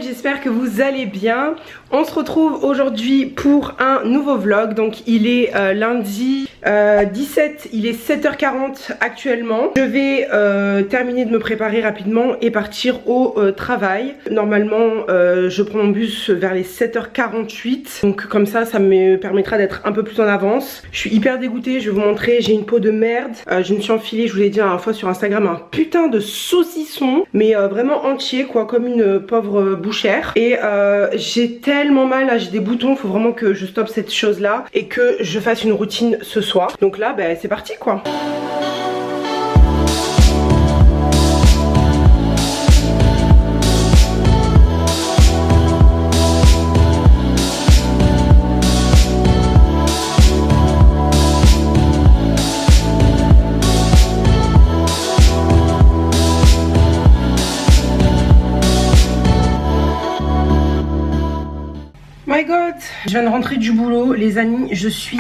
J'espère que vous allez bien. On se retrouve aujourd'hui pour un nouveau vlog. Donc il est lundi 17, il est 7h40 actuellement. Je vais terminer de me préparer rapidement et partir au travail. Normalement je prends mon bus vers les 7h48. Donc comme ça me permettra d'être un peu plus en avance. Je suis hyper dégoûtée, je vais vous montrer. J'ai une peau de merde. Je me suis enfilée, je vous l'ai dit la dernière fois sur Instagram, un putain de saucisson. Mais vraiment entier quoi, comme une pauvre bouchère. Et j'ai tellement mal là, j'ai des boutons, faut vraiment que je stoppe cette chose là et que je fasse une routine ce soir. Donc là c'est parti quoi. My god, je viens de rentrer du boulot les amis, je suis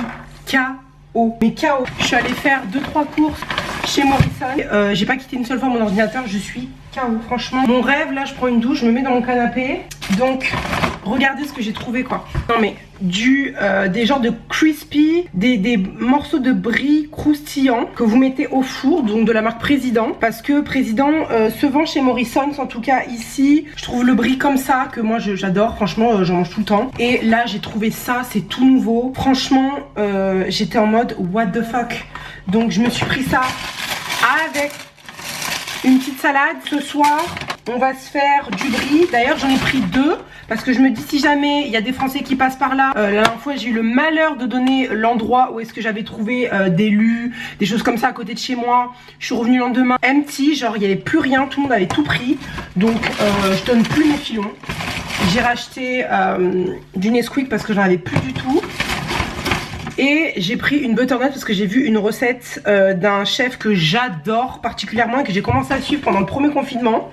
KO, mais KO. Je suis allée faire 2-3 courses chez Morrison, j'ai pas quitté une seule fois mon ordinateur, je suis KO. Franchement, mon rêve là, je prends une douche, je me mets dans mon canapé. Donc, regardez ce que j'ai trouvé quoi. Non mais, des genres de crispy, des morceaux de brie croustillants que vous mettez au four, donc de la marque Président. Parce que Président se vend chez Morrison's, en tout cas ici. Je trouve le brie comme ça, que moi j'adore, franchement j'en mange tout le temps. Et là j'ai trouvé ça, c'est tout nouveau. Franchement, j'étais en mode what the fuck. Donc je me suis pris ça avec une petite salade. Ce soir on va se faire du brie. D'ailleurs j'en ai pris 2 parce que je me dis si jamais il y a des Français qui passent par là. La dernière fois j'ai eu le malheur de donner l'endroit où est-ce que j'avais trouvé des lus, des choses comme ça à côté de chez moi. Je suis revenue le lendemain empty, genre il n'y avait plus rien, tout le monde avait tout pris. Donc je donne plus mes filons. J'ai racheté du Nesquik parce que j'en avais plus du tout. Et j'ai pris une butternut parce que j'ai vu une recette d'un chef que j'adore particulièrement et que j'ai commencé à suivre pendant le premier confinement.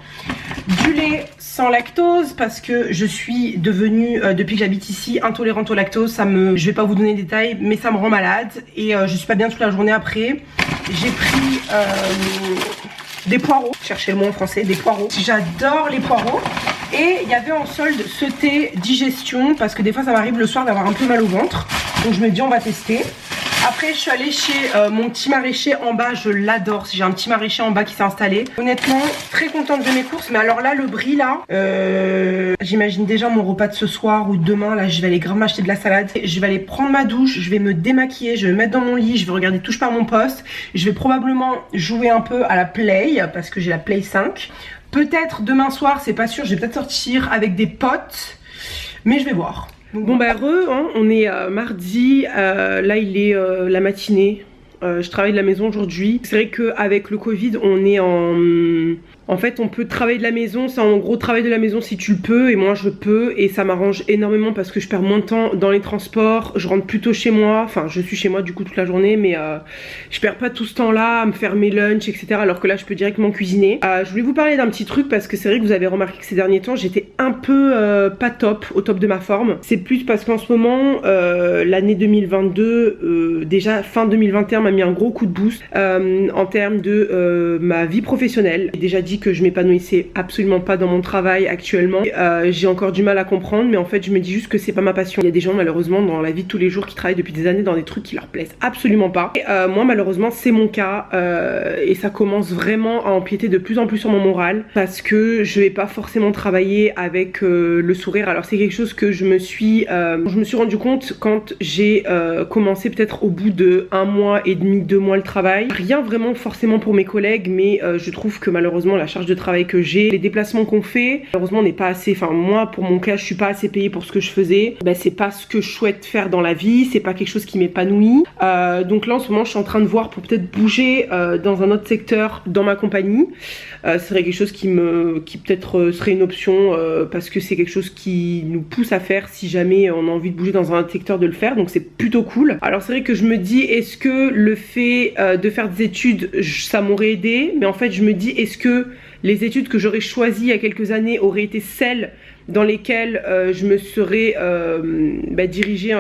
Du lait sans lactose parce que je suis devenue, depuis que j'habite ici, intolérante au lactose. Je vais pas vous donner des détails, mais ça me rend malade et je suis pas bien toute la journée après. J'ai pris des poireaux, cherchez le mot en français, des poireaux. J'adore les poireaux. Et il y avait en solde ce thé digestion parce que des fois ça m'arrive le soir d'avoir un peu mal au ventre. Donc je me dis on va tester. Après je suis allée chez mon petit maraîcher en bas, je l'adore. J'ai un petit maraîcher en bas qui s'est installé. Honnêtement très contente de mes courses. Mais alors là le brie là, j'imagine déjà mon repas de ce soir ou de demain. Là je vais aller grave m'acheter de la salade. Je vais aller prendre ma douche, je vais me démaquiller, je vais me mettre dans mon lit, je vais regarder Touche pas à mon poste. Je vais probablement jouer un peu à la Play parce que j'ai la Play 5. Peut-être demain soir, c'est pas sûr, je vais peut-être sortir avec des potes, mais je vais voir. Bon bah on est mardi, là il est la matinée, je travaille de la maison aujourd'hui. C'est vrai qu'avec le Covid on est en fait on peut travailler de la maison, c'est en gros travail de la maison si tu le peux et moi je peux et ça m'arrange énormément parce que je perds moins de temps dans les transports, je rentre plutôt chez moi, enfin je suis chez moi du coup toute la journée mais je perds pas tout ce temps là à me faire mes lunchs etc alors que là je peux directement cuisiner. Je voulais vous parler d'un petit truc parce que c'est vrai que vous avez remarqué que ces derniers temps j'étais un peu pas top, au top de ma forme. C'est plus parce qu'en ce moment l'année 2022, déjà fin 2021 m'a mis un gros coup de boost en termes de ma vie professionnelle. J'ai déjà dit que je m'épanouissais absolument pas dans mon travail actuellement. J'ai encore du mal à comprendre mais en fait je me dis juste que c'est pas ma passion. Il y a des gens malheureusement dans la vie de tous les jours qui travaillent depuis des années dans des trucs qui leur plaisent absolument pas. Et moi malheureusement c'est mon cas et ça commence vraiment à empiéter de plus en plus sur mon moral parce que je vais pas forcément travailler avec le sourire. Alors c'est quelque chose que je me suis rendu compte quand j'ai commencé peut-être au bout de 1 mois et demi, 2 mois le travail. Rien vraiment forcément pour mes collègues mais je trouve que malheureusement la la charge de travail que j'ai, les déplacements qu'on fait. Malheureusement on n'est pas assez, enfin moi pour mon cas je suis pas assez payée pour ce que je faisais. Ben, c'est pas ce que je souhaite faire dans la vie, c'est pas quelque chose qui m'épanouit. Donc là en ce moment je suis en train de voir pour peut-être bouger dans un autre secteur dans ma compagnie. Ce serait quelque chose qui peut-être serait une option parce que c'est quelque chose qui nous pousse à faire si jamais on a envie de bouger dans un autre secteur, de le faire, donc c'est plutôt cool. Alors c'est vrai que je me dis, est-ce que le fait de faire des études ça m'aurait aidé, mais en fait je me dis, est-ce que les études que j'aurais choisies il y a quelques années auraient été celles dans lesquelles je me serais dirigée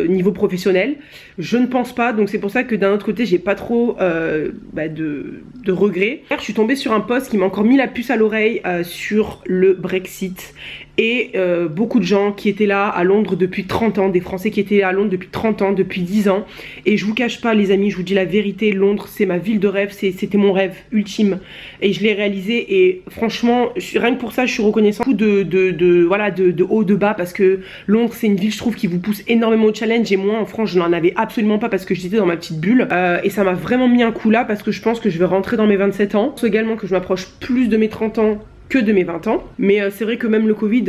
niveau professionnel? Je ne pense pas, donc c'est pour ça que d'un autre côté j'ai pas trop de regrets. Je suis tombée sur un post qui m'a encore mis la puce à l'oreille sur le Brexit et beaucoup de gens qui étaient là à Londres depuis 30 ans, des Français qui étaient à Londres depuis 30 ans, depuis 10 ans, et je vous cache pas les amis, je vous dis la vérité, Londres c'est ma ville de rêve, c'était mon rêve ultime et je l'ai réalisé, et franchement rien que pour ça je suis reconnaissante de haut de bas, parce que Londres c'est une ville je trouve qui vous pousse énormément au challenge, et moi en France je n'en avais absolument pas parce que j'étais dans ma petite bulle, et ça m'a vraiment mis un coup là parce que je pense que je vais rentrer dans mes 27 ans, c'est également que je m'approche plus de mes 30 ans que de mes 20 ans, mais c'est vrai que même le Covid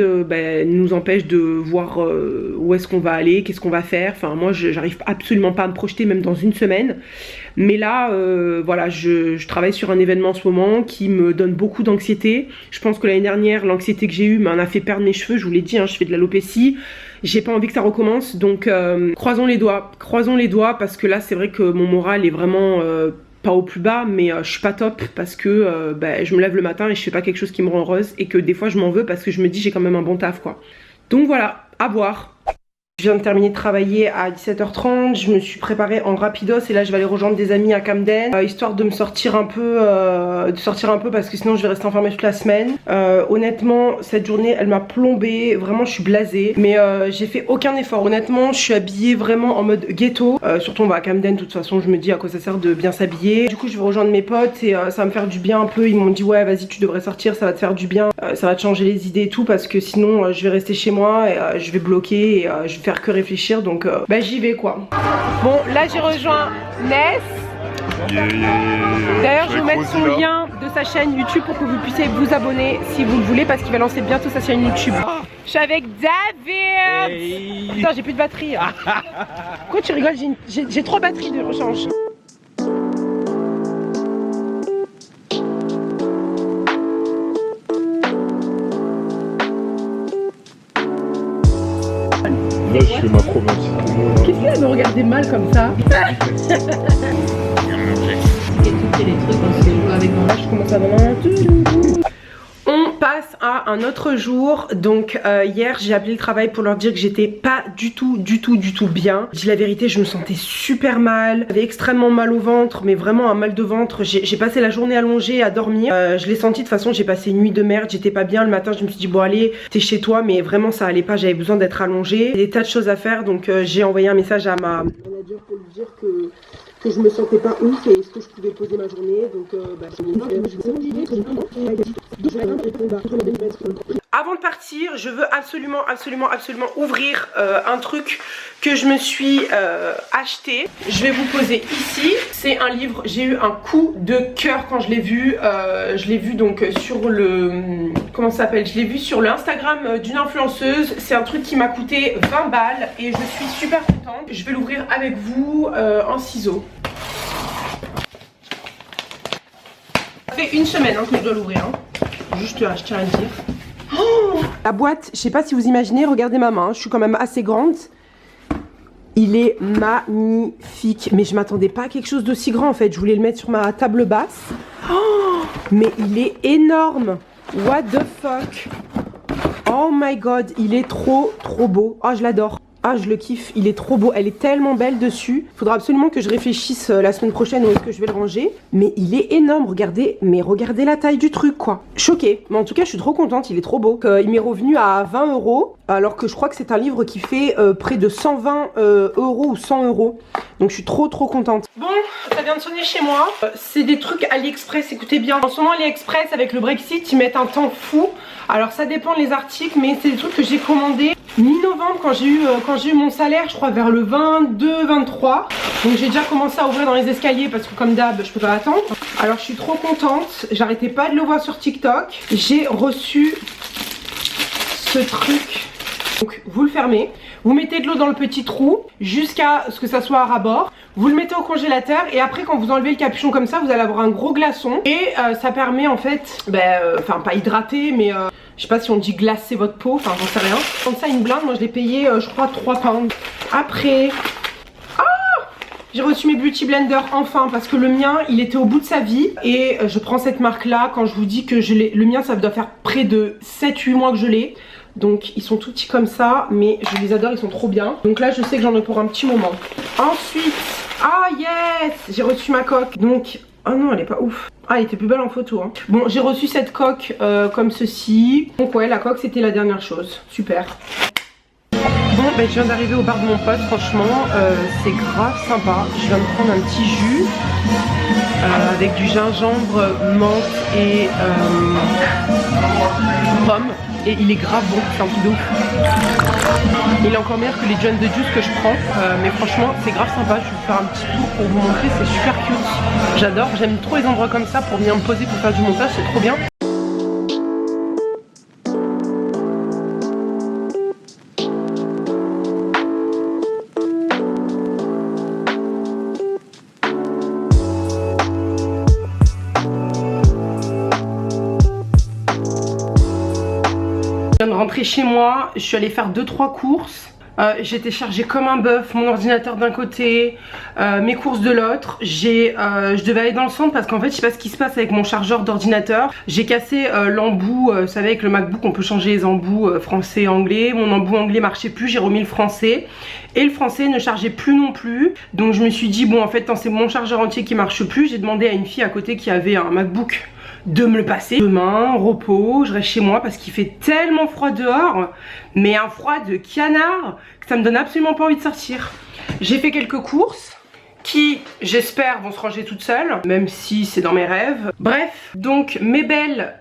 nous empêche de voir où est-ce qu'on va aller, qu'est-ce qu'on va faire. Enfin moi j'arrive absolument pas à me projeter même dans une semaine, mais là voilà, je travaille sur un événement en ce moment qui me donne beaucoup d'anxiété. Je pense que l'année dernière l'anxiété que j'ai eue m'en a fait perdre mes cheveux, je vous l'ai dit, hein, je fais de l'alopécie, j'ai pas envie que ça recommence, donc croisons les doigts parce que là c'est vrai que mon moral est vraiment pas au plus bas, mais je suis pas top parce que je me lève le matin et je fais pas quelque chose qui me rend heureuse, et que des fois je m'en veux parce que je me dis j'ai quand même un bon taf quoi. Donc voilà, à voir. Je viens de terminer de travailler à 17h30, je me suis préparée en rapidos et là je vais aller rejoindre des amis à Camden, histoire de me sortir un peu, parce que sinon je vais rester enfermée toute la semaine. Honnêtement cette journée elle m'a plombée, vraiment je suis blasée, mais j'ai fait aucun effort, honnêtement je suis habillée vraiment en mode ghetto, surtout on va à Camden, de toute façon je me dis à quoi ça sert de bien s'habiller. Du coup je vais rejoindre mes potes et ça va me faire du bien un peu, ils m'ont dit ouais vas-y tu devrais sortir, ça va te faire du bien, ça va te changer les idées et tout, parce que sinon je vais rester chez moi et je vais bloquer et je vais faire que réfléchir, donc j'y vais quoi. Bon là j'ai rejoint Ness. D'ailleurs je vais vous mettre son lien de sa chaîne YouTube pour que vous puissiez vous abonner si vous le voulez, parce qu'il va lancer bientôt sa chaîne YouTube. Je suis avec David. Hey. Putain j'ai plus de batterie. Pourquoi tu rigoles, j'ai 3 batteries de rechange. Là, je fais ma province. Qu'est-ce qu'il a de me regarder mal comme ça? Et tout les trucs, on se fait avec moi. Là, je commence à vraiment. On passe à un autre jour. Donc hier j'ai appelé le travail pour leur dire que j'étais pas du tout bien. Je dis la vérité, je me sentais super mal, j'avais extrêmement mal au ventre, mais vraiment un mal de ventre. J'ai passé la journée allongée à dormir, je l'ai senti de toute façon, j'ai passé une nuit de merde, j'étais pas bien. Le matin je me suis dit bon allez t'es chez toi, mais vraiment ça allait pas, j'avais besoin d'être allongée, des tas de choses à faire. Donc j'ai envoyé un message à ma manager pour lui dire que je me sentais pas ouf et est-ce que je pouvais poser ma journée. Donc avant de partir, je veux absolument ouvrir un truc que je me suis acheté. Je vais vous poser ici. C'est un livre, j'ai eu un coup de cœur quand je l'ai vu. Je l'ai vu donc sur le... Comment ça s'appelle? Je l'ai vu sur l'Instagram d'une influenceuse. C'est un truc qui m'a coûté 20 balles et je suis super contente. Je vais l'ouvrir avec vous en ciseaux. Ça fait une semaine que je dois l'ouvrir. Juste je tiens à le dire. Oh, la boîte, je sais pas si vous imaginez, regardez ma main, je suis quand même assez grande. Il est magnifique, mais je m'attendais pas à quelque chose d'aussi grand en fait. Je voulais le mettre sur ma table basse. Oh, mais il est énorme. What the fuck. Oh my god, il est trop beau. Oh je l'adore. Ah je le kiffe, il est trop beau, elle est tellement belle dessus. Faudra absolument que je réfléchisse la semaine prochaine où est-ce que je vais le ranger. Mais il est énorme, regardez, mais regardez la taille du truc quoi. Choquée, mais en tout cas je suis trop contente, il est trop beau. Il m'est revenu à 20 €, alors que je crois que c'est un livre qui fait près de 120 € ou 100 €. Donc je suis trop contente. Bon, ça vient de sonner chez moi. C'est des trucs AliExpress, écoutez bien. En ce moment AliExpress avec le Brexit, ils mettent un temps fou. Alors ça dépend les articles, mais c'est des trucs que j'ai commandés mi-novembre quand j'ai eu mon salaire, je crois vers le 22-23. Donc j'ai déjà commencé à ouvrir dans les escaliers parce que comme d'hab je peux pas attendre. Alors je suis trop contente, j'arrêtais pas de le voir sur TikTok. J'ai reçu ce truc. Donc vous le fermez, vous mettez de l'eau dans le petit trou jusqu'à ce que ça soit à ras-bord. Vous le mettez au congélateur et après quand vous enlevez le capuchon comme ça, vous allez avoir un gros glaçon. Et ça permet en fait, enfin pas hydrater mais je sais pas si on dit glacer votre peau, enfin j'en sais rien. Comme ça une blinde, moi je l'ai payé je crois 3 pounds. Après... j'ai reçu mes Beauty Blender enfin parce que le mien il était au bout de sa vie et je prends cette marque là quand je vous dis que le mien ça doit faire près de 7-8 mois que je l'ai. Donc ils sont tout petits comme ça mais je les adore, ils sont trop bien. Donc là je sais que j'en ai pour un petit moment. Ensuite, ah yes, j'ai reçu ma coque. Donc, oh non elle est pas ouf. Ah elle était plus belle en photo hein. Bon j'ai reçu cette coque comme ceci. Donc ouais la coque c'était la dernière chose, super. Bon ben je viens d'arriver au bar de mon pote, franchement c'est grave sympa. Je viens de prendre un petit jus avec du gingembre, menthe et pomme. Et il est grave bon, c'est un truc de ouf. Il est encore meilleur que les John de Juice que je prends, mais franchement c'est grave sympa. Je vais vous faire un petit tour pour vous montrer, c'est super cute. J'adore, j'aime trop les endroits comme ça pour venir me poser pour faire du montage, c'est trop bien. Je viens de rentrer chez moi, je suis allée faire 2-3 courses. J'étais chargée comme un bœuf, mon ordinateur d'un côté, mes courses de l'autre. Je devais aller dans le centre parce qu'en fait je sais pas ce qui se passe avec mon chargeur d'ordinateur. J'ai cassé l'embout, vous savez avec le MacBook on peut changer les embouts français anglais. Mon embout anglais marchait plus, j'ai remis le français. Et le français ne chargeait plus non plus. Donc je me suis dit bon en fait quand c'est mon chargeur entier qui marche plus, j'ai demandé à une fille à côté qui avait un MacBook de me le passer. Demain, repos, je reste chez moi parce qu'il fait tellement froid dehors, mais un froid de canard que ça me donne absolument pas envie de sortir. J'ai fait quelques courses qui, j'espère, vont se ranger toutes seules, même si c'est dans mes rêves. Bref, donc mes belles,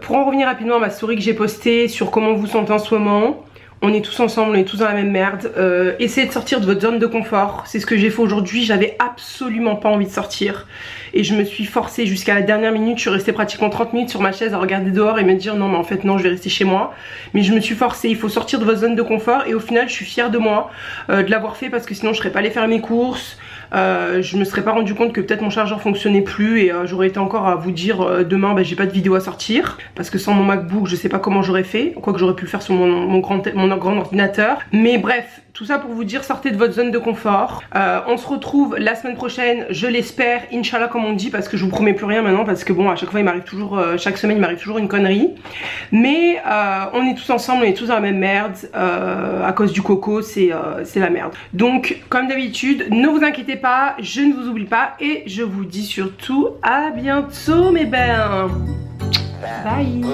pour en revenir rapidement à ma story que j'ai postée sur comment vous sentez en ce moment. On est tous ensemble, on est tous dans la même merde. Essayez de sortir de votre zone de confort. C'est ce que j'ai fait aujourd'hui. J'avais absolument pas envie de sortir. Et je me suis forcée jusqu'à la dernière minute. Je suis restée pratiquement 30 minutes sur ma chaise à regarder dehors et me dire non mais en fait non je vais rester chez moi. Mais je me suis forcée. Il faut sortir de votre zone de confort. Et au final je suis fière de moi de l'avoir fait parce que sinon je serais pas allée faire mes courses. Je me serais pas rendu compte que peut-être mon chargeur fonctionnait plus et j'aurais été encore à vous dire demain j'ai pas de vidéo à sortir parce que sans mon MacBook je sais pas comment j'aurais fait, quoi que j'aurais pu le faire sur mon grand ordinateur. Mais bref, tout ça pour vous dire sortez de votre zone de confort. On se retrouve la semaine prochaine, je l'espère, Inch'Allah comme on dit, parce que je vous promets plus rien maintenant parce que bon à chaque fois il m'arrive toujours, chaque semaine il m'arrive toujours une connerie. Mais on est tous ensemble, on est tous dans la même merde à cause du coco, c'est la merde. Donc comme d'habitude ne vous inquiétez pas, je ne vous oublie pas et je vous dis surtout à bientôt mes belles. Bye.